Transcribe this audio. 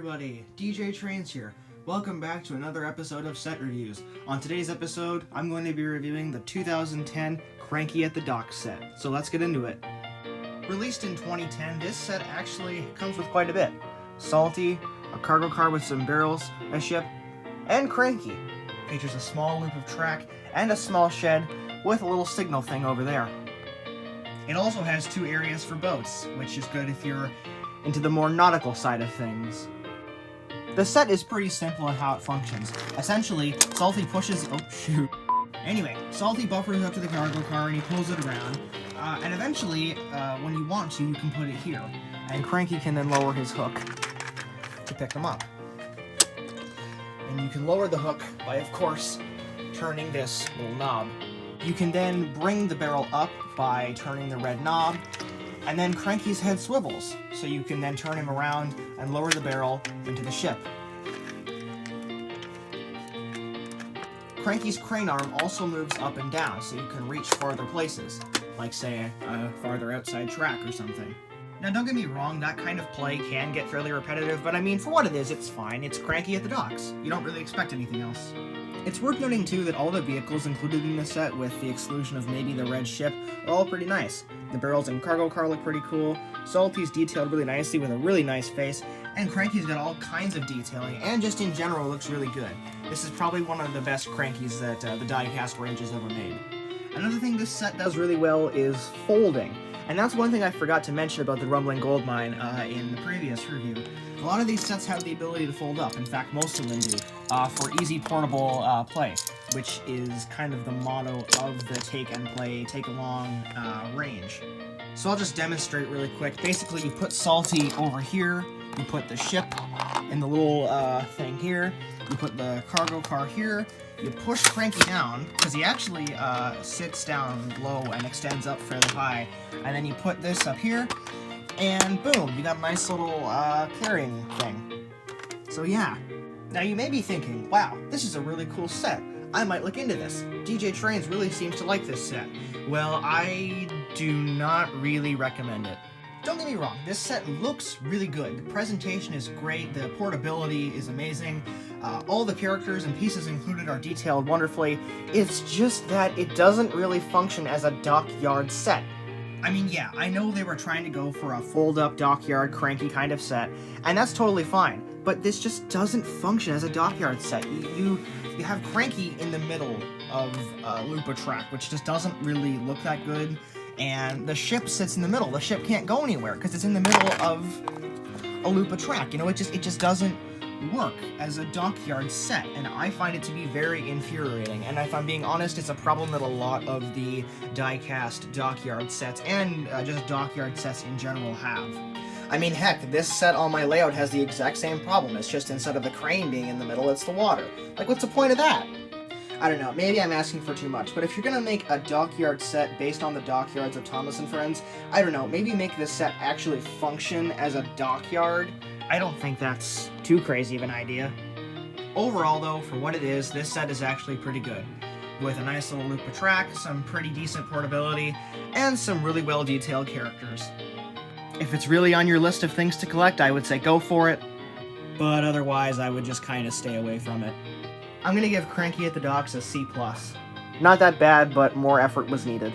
everybody, DJ Trains here. Welcome back to another episode of Set Reviews. On today's episode, I'm going to be reviewing the 2010 Cranky at the Docks set. So let's get into it. Released in 2010, this set actually comes with quite a bit. Salty, a cargo car with some barrels, a ship, and Cranky. Features a small loop of track and a small shed with a little signal thing over there. It also has two areas for boats, which is good if you're into the more nautical side of things. The set is pretty simple in how it functions. Essentially, Salty pushes... oh, shoot. Anyway, Salty buffers up to the cargo car and he pulls it around. And eventually, when you want to, you can put it here. And Cranky can then lower his hook to pick them up. And you can lower the hook by, of course, turning this little knob. You can then bring the barrel up by turning the red knob, and then Cranky's head swivels, so you can then turn him around and lower the barrel into the ship. Cranky's crane arm also moves up and down, so you can reach farther places, like say a farther outside track or something. Now don't get me wrong, that kind of play can get fairly repetitive, but I mean, for what it is, it's fine. It's Cranky at the docks. You don't really expect anything else. It's worth noting too that all the vehicles included in the set, with the exclusion of maybe the red ship, are all pretty nice. The barrels and cargo car look pretty cool, Salty's detailed really nicely with a really nice face, and Cranky's got all kinds of detailing, and just in general looks really good. This is probably one of the best Crankies that the die-cast range has ever made. Another thing this set does really well is folding. And that's one thing I forgot to mention about the Rumbling Goldmine in the previous review. A lot of these sets have the ability to fold up. In fact, most of them do, for easy portable play, which is kind of the motto of the take and play, take along range. So I'll just demonstrate really quick. Basically, you put Salty over here, you put the ship in the little thing here, you put the cargo car here, you push Cranky down, because he actually sits down low and extends up fairly high, and then you put this up here, and boom, you got a nice little carrying thing. So yeah. Now you may be thinking, wow, this is a really cool set. I might look into this. DJ Trains really seems to like this set. Well, I do not really recommend it. Don't get me wrong, this set looks really good. The presentation is great, the portability is amazing, all the characters and pieces included are detailed wonderfully. It's just that it doesn't really function as a dockyard set. I mean, yeah, I know they were trying to go for a fold-up dockyard Cranky kind of set, and that's totally fine, but this just doesn't function as a dockyard set. You have Cranky in the middle of a loop of track, which just doesn't really look that good. And the ship sits in the middle. The ship can't go anywhere because it's in the middle of a loop of track. You know, it just doesn't work as a dockyard set, and I find it to be very infuriating. And if I'm being honest, it's a problem that a lot of the die-cast dockyard sets and just dockyard sets in general have. I mean, heck, this set on my layout has the exact same problem. It's just instead of the crane being in the middle, it's the water. Like, what's the point of that? I don't know, maybe I'm asking for too much, but if you're gonna make a dockyard set based on the dockyards of Thomas and Friends, I don't know, maybe make this set actually function as a dockyard. I don't think that's too crazy of an idea. Overall though, for what it is, this set is actually pretty good. With a nice little loop of track, some pretty decent portability, and some really well detailed characters. If it's really on your list of things to collect, I would say go for it, but otherwise I would just kind of stay away from it. I'm gonna give Cranky at the Docks a C+. Not that bad, but more effort was needed.